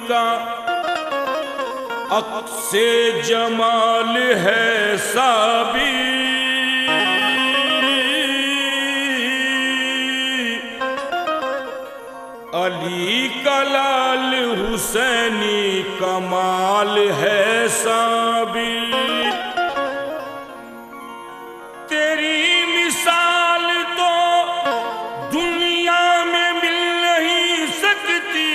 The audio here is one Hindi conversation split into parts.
का अक्से जमाल है साबी, अली का लाल हुसैनी कमाल है साबी। तेरी मिसाल तो दुनिया में मिल नहीं सकती,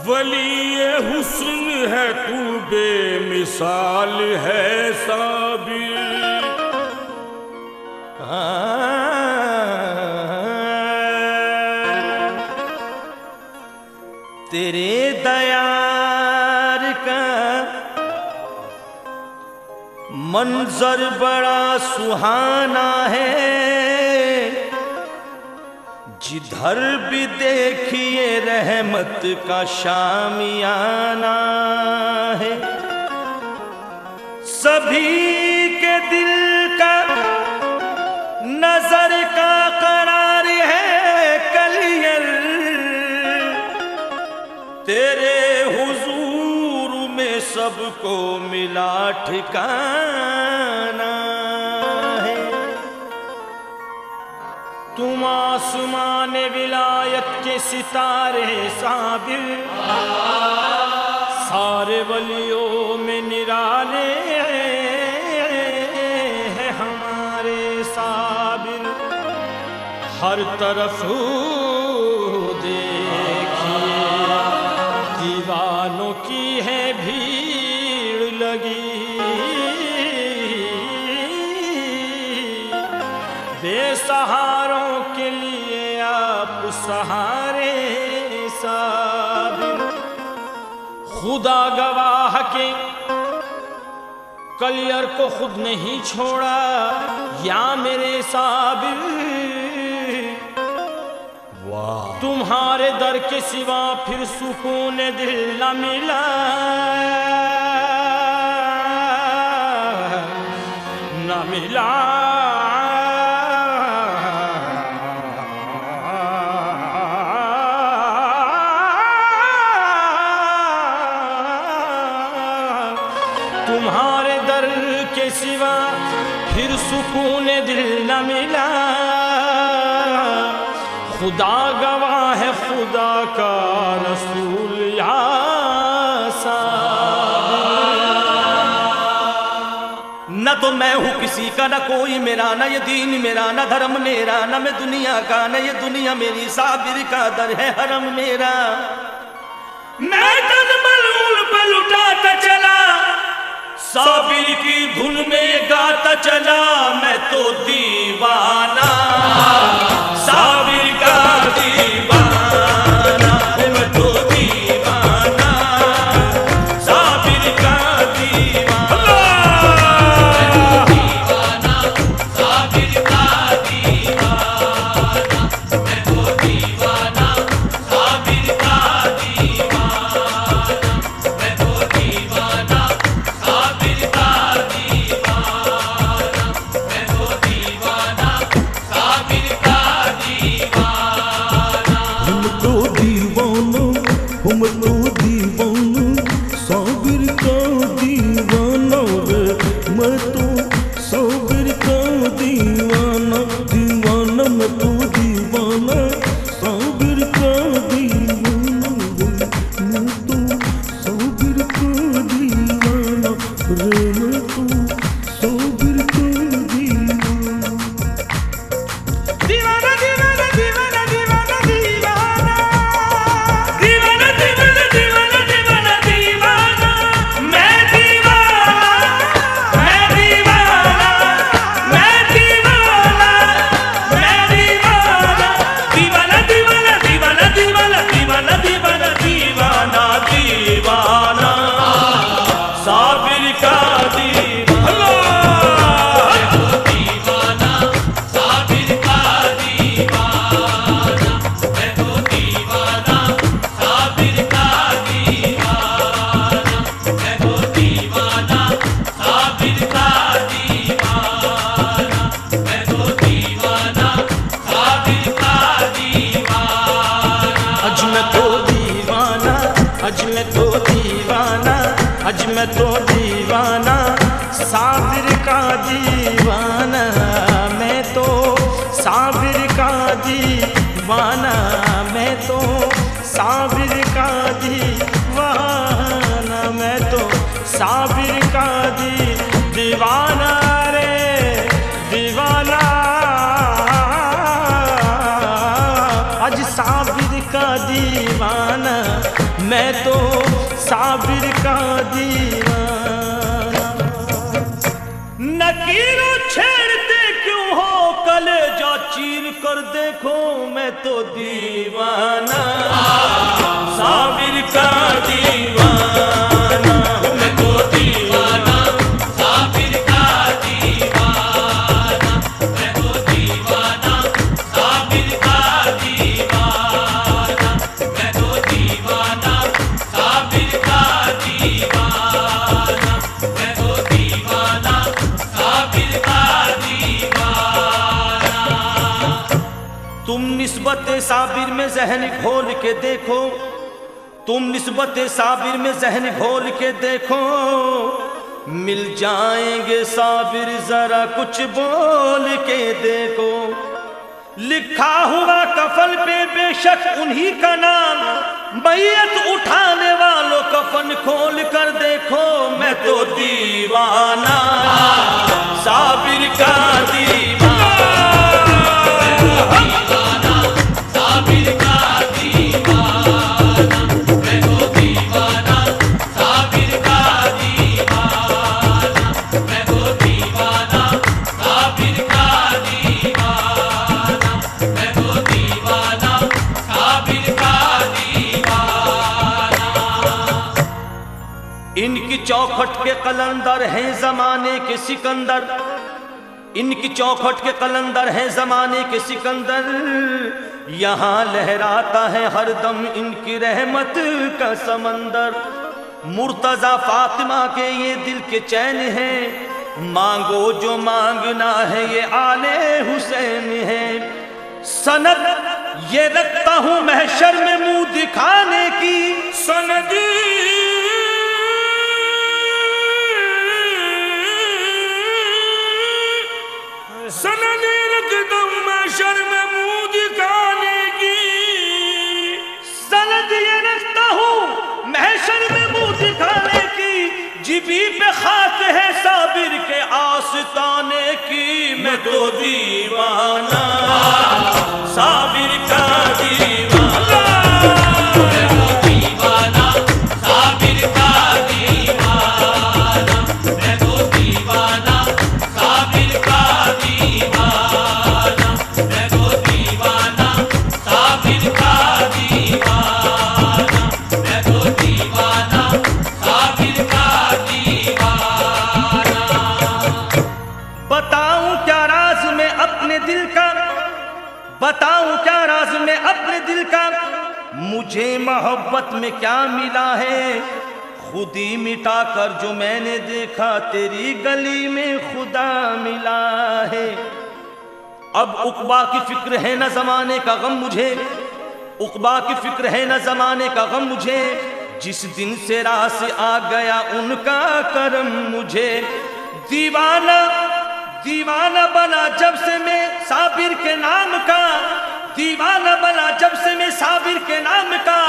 वली हुस्न है तू बेमिसाल है साबी। तेरे दयार का मंजर बड़ा सुहाना है, जिधर भी देखिए रहमत का शामियाना है। सभी के दिल का नजर का करार है कलियर, तेरे हुजूर में सबको मिला ठिकाना है। तुम आसमान विलायत के सितारे साबिर, सारे वलियों में निराले हैं हमारे साबिर। हर तरफ देखिए दीवानों की है भीड़ लगी, बेसहारों के लिए आप सहारे साबिर। खुदा गवाह के कलियर को खुद नहीं छोड़ा या मेरे साबिर, तुम्हारे दर के सिवा फिर सुकून दिल न मिला, न मिला। तुम्हारे दर के सिवा फिर सुकून दिल न मिला, खुदा गवाह है खुदा का रसूल या न तो मैं हूँ किसी का, न कोई मेरा, न ये दीन मेरा, न धर्म मेरा, न मैं दुनिया का, न ये दुनिया मेरी। साबिर का दर है हरम मेरा। मैं तन मलूल पे लुटाता चला, साबिर की धुन में गाता चला, मैं तो दीवाना साबिर का दीवाना, मैं तो दीवाना साबिर का दीवाना, साबिर का दीवाना, मैं तो दीवाना साबिर का दीवाना, मैं तो दीवाना साबिर का दीवाना, मैं तो दीवाना साबिर का दीवाना। मैं तो दीवाना साबिर का दीवाना, मैं तो साबिर का दीवाना, मैं तो साबिर का दीवाना, मैं तो साबिर का दीवाना रे दीवाना। आज साबिर का दीवाना, मैं तो साबिर का दीवाना। नकीरों छेड़ते क्यों हो, कलेजा चीर कर देखो, मैं तो दीवाना साबिर का दीवाना, मैं तो दीवाना साबिर का दीवाना, मैं तो दीवाना साबिर का दीवाना, मैं तो दीवाना साबिर का दीवाना, मैं तो दीवाना साबिर का दीवाना। तुम निस्बत साबिर में ज़हन खोल के देखो, तुम निस्बत साबिर में ज़हन खोल के देखो, मिल जाएंगे साबिर जरा कुछ बोल के देखो। लिखा हुआ कफन पे बेशक उन्हीं का नाम, मैयत उठाने वालों कफन खोल कर देखो, मैं तो दीवाना साबिर का दीवाना, साबिर का दीवाना, मैं तो दीवाना साबिर का दीवाना, मैं तो दीवाना साबिर का दीवाना, मैं तो दीवाना साबिर का दीवाना। इनकी चौखट के कलंदर हैं जमाने के सिकंदर, इनकी चौखट के कलंदर हैं जमाने के सिकंदर, यहाँ लहराता है हरदम इनकी रहमत का समंदर। मुर्तजा फातिमा के ये दिल के चैन हैं, मांगो जो मांगना है ये आले हुसैन है। सनद ये रखता हूँ महशर में मुंह दिखाने की, सनद सनद रखता हूँ महशर में मुंह दिखाने की, सनद ये रखता हूँ महशर में मुंह दिखाने की, जिबी पे खाक है साबिर के आस्ताने की, मैं तो दीवाना साबिर का दीवाना, मैं तो दीवाना साबिर का दीवाना, मैं तो दीवाना साबिर का दीवाना, मैं तो दीवाना साबिर का दीवाना, मैं तो दीवाना साबिर का दीवाना। बताऊं क्या राज में अपने दिल का, बताऊं क्या राज में अपने दिल का, मुझे मोहब्बत में क्या मिला है, खुद ही मिटा कर जो मैंने देखा तेरी गली में खुदा मिला है। अब उकबा की फिक्र है न जमाने का गम मुझे, उकबा की फिक्र है न जमाने का गम मुझे, जिस दिन से राह से आ गया उनका करम मुझे। दीवाना दीवाना बना जब से मैं साबिर के नाम का, दीवाना बना जब से मैं साबिर के नाम का,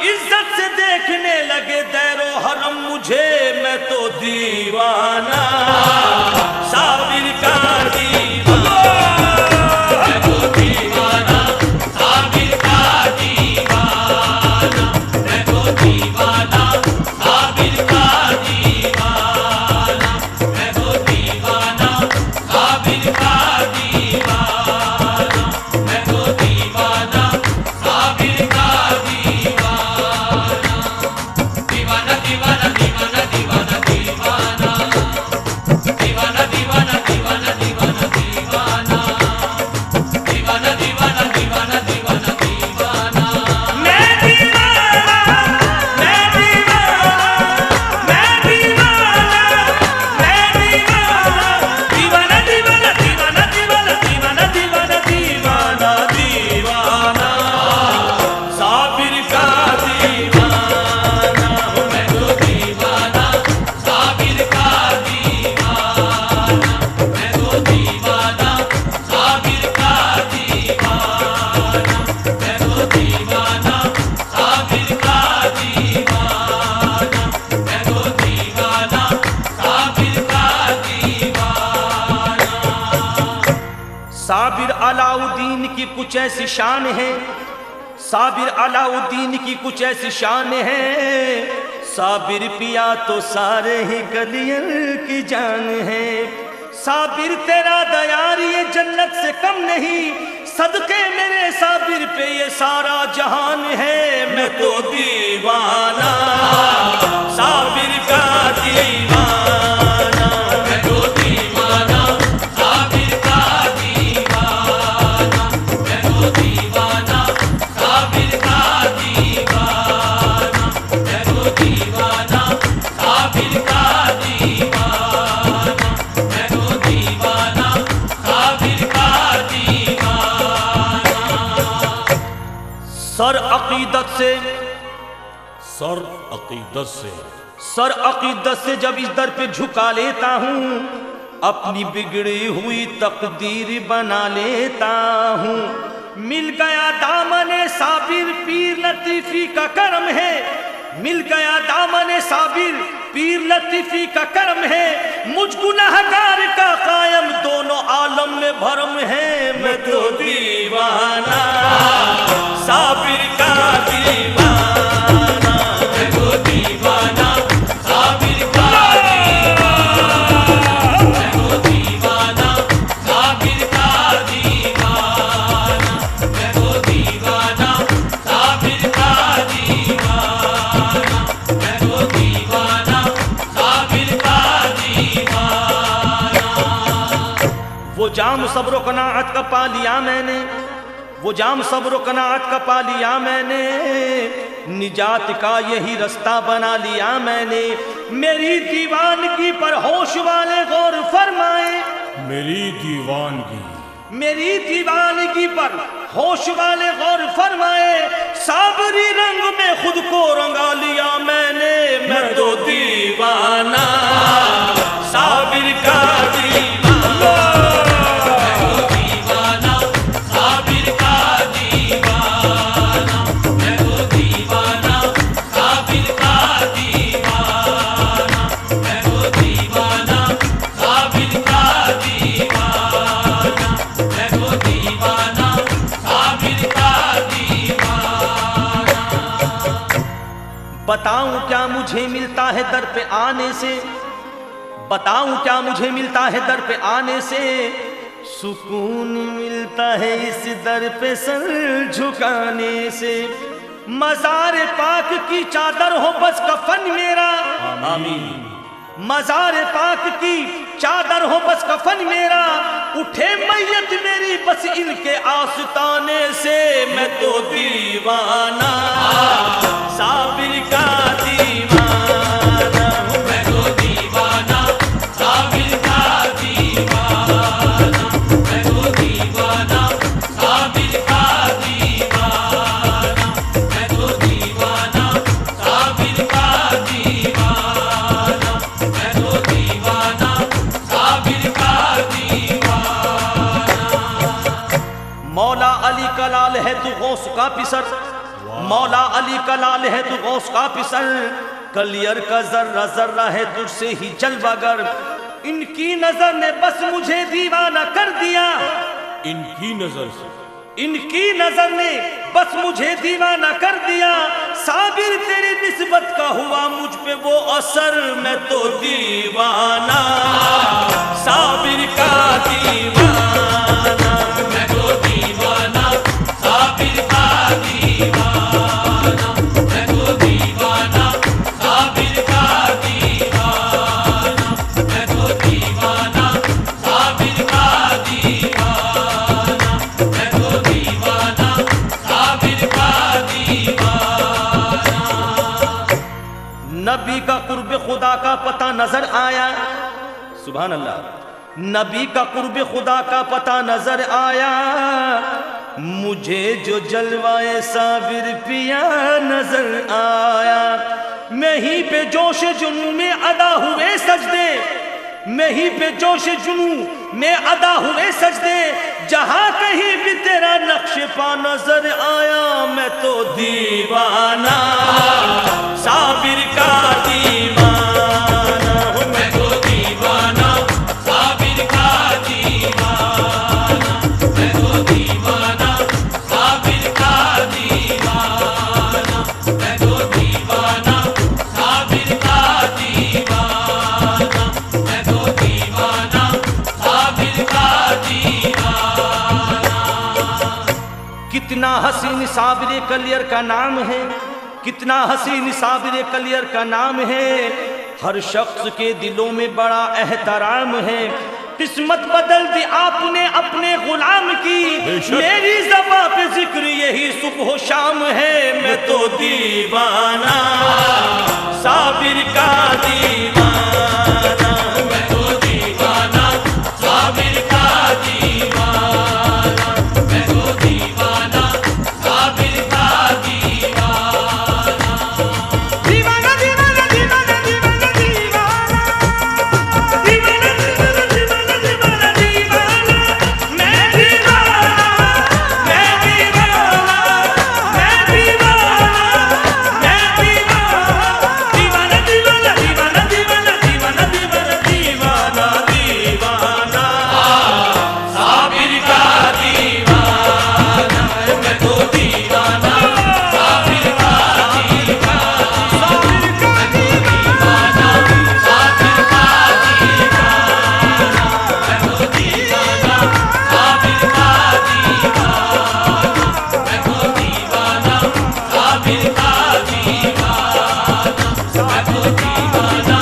इज्जत से देखने लगे दैरो हरम मुझे, मैं तो दीवाना साबिर का दीवाना, मैं तो दीवाना साबिर का दीवाना, मैं तो दीवाना साबिर का दीवाना, मैं तो दीवाना साबिर का दीवाना, मैं तो दीवाना साबिर का दीवाना। दीवाना दीवाना दीवाना दीवाना दीवाना दीवाना कुछ ऐसी शान है, साबिर अलाउद्दीन की कुछ ऐसी शान है। साबिर पिया तो सारे ही कलियर की जान है। साबिर तेरा दयार ये जन्नत से कम नहीं, सदके मेरे साबिर पे ये सारा जहान है। मैं तो दीवाना साबिर का दीवाना, मैं तो दीवाना साबिर का दीवाना, मैं तो दीवाना साबिर का दीवाना, मैं तो दीवाना साबिर का दीवाना, मैं तो दीवाना साबिर का दीवाना। सर अकीदत से, सर अकीदत से, सर अकीदत से जब इस दर पे झुका लेता हूँ, अपनी बिगड़ी हुई तकदीर बना लेता हूँ। मिल गया दामने साबिर पीर लतीफी का करम है, मिल गया दामने साबिर पीर लतीफी का करम है। मुझ गुनाहगार का कायम दोनों आलम में भरम है। मैं तो दीवाना साबिर का दीवाना, मैं तो दीवाना साबिर का दीवाना, मैं तो दीवाना साबिर का दीवाना, मैं तो दीवाना साबिर का दीवाना, मैं तो दीवाना साबिर का दीवाना। वो जाम सब्र कनाअत का पा लिया मैंने, वो जाम सब्र कनाअत का पा लिया मैंने, निजात का यही रास्ता बना लिया मैंने। मेरी दीवानगी पर होश वाले गौर फरमाए, मेरी दीवानगी, मेरी दीवानगी पर होश वाले गौर फरमाए। साबरी रंग में खुद को रंगा लिया मैंने। मैं तो दीवाना साबिर का दीवाना, मैं तो दीवाना साबिर का दीवाना, मैं तो दीवाना साबिर का दीवाना, मैं तो दीवाना साबिर का दीवाना, मैं तो दीवाना साबिर का दीवाना। बताऊं क्या मुझे मिलता है दर पे आने से, बताऊं क्या मुझे मिलता है दर पे आने से। सुकून मिलता है इस दर पे सर झुकाने से। मज़ार पाक की चादर हो बस कफन मेरा, आमीन। मज़ार पाक की चादर हो बस कफन मेरा, उठे मैयत मेरी बस इनके आस्ताने से। मैं तो दीवाना साबिर का दीवाना, मैं तो दीवाना साबिर का दीवाना, मैं तो दीवाना साबिर का दीवाना, मैं तो दीवाना साबिर का दीवाना, मैं तो दीवाना साबिर का दीवाना। मौला अली का लाल है तू गौस का पिसर, मौला अली का लाल है तू गौस का पिसर। कलियर का जर्रा जर्रा है तुझसे ही जलवागर। इनकी नजर ने बस मुझे दीवाना कर दिया, इनकी नजर से, इनकी नजर ने बस मुझे दीवाना कर दिया। साबिर तेरी निस्बत का हुआ मुझ पे वो असर। मैं तो दीवाना साबिर का दीवाना, मैं तो दीवाना साबिर का दीवाना, मैं तो दीवाना साबिर का दीवाना, मैं तो दीवाना साबिर का दीवाना, मैं तो दीवाना साबिर का दीवाना। नबी का कुर्ब खुदा का पता नजर आया, सुभान अल्लाह। नबी का कुर्ब खुदा का पता नजर आया, मुझे जो जलवाए साबिर पिया नजर आया। मैं ही पे जोश जुनू में अदा हुए सजदे, मैं ही पे जोश जुनू में अदा हुए सजदे। जहां कहीं भी तेरा नक्श पा नजर आया। मैं तो दीवाना साबिर का दीवाना, मैं तो दीवाना साबिर का दीवाना, मैं तो दीवाना हसीन साबिर कलियर का नाम है, कितना हसीन साबिर कलियर का नाम है। हर शख्स के दिलों में बड़ा एहतराम है। किस्मत बदल दी आपने अपने गुलाम की, मेरी ज़बां पे जिक्र यही सुबह शाम है। मैं तो दीवाना साबिर का दीवाना, मैं तो दीवाना साबिर का दीवाना, मैं तो दीवाना साबिर का दीवाना। दीवाना दीवाना दीवाना दीवाना दीवाना, दीवाना दीवाना दीवाना दीवाना दीवाना, मैं दीवाना, मैं दीवाना, मैं दीवाना, मैं दीवाना, दीवाना दीवाना दीवाना दीवाना दीवाना दीवाना दीवाना साबिर का दीवाना, मैं तो दीवाना साबिर का दीवाना, साबिर का दीवाना, साबिर का दीवाना, मैं तो दीवाना साबिर का दीवाना, मैं तो दीवाना साबिर का दीवाना, मैं तो दीवाना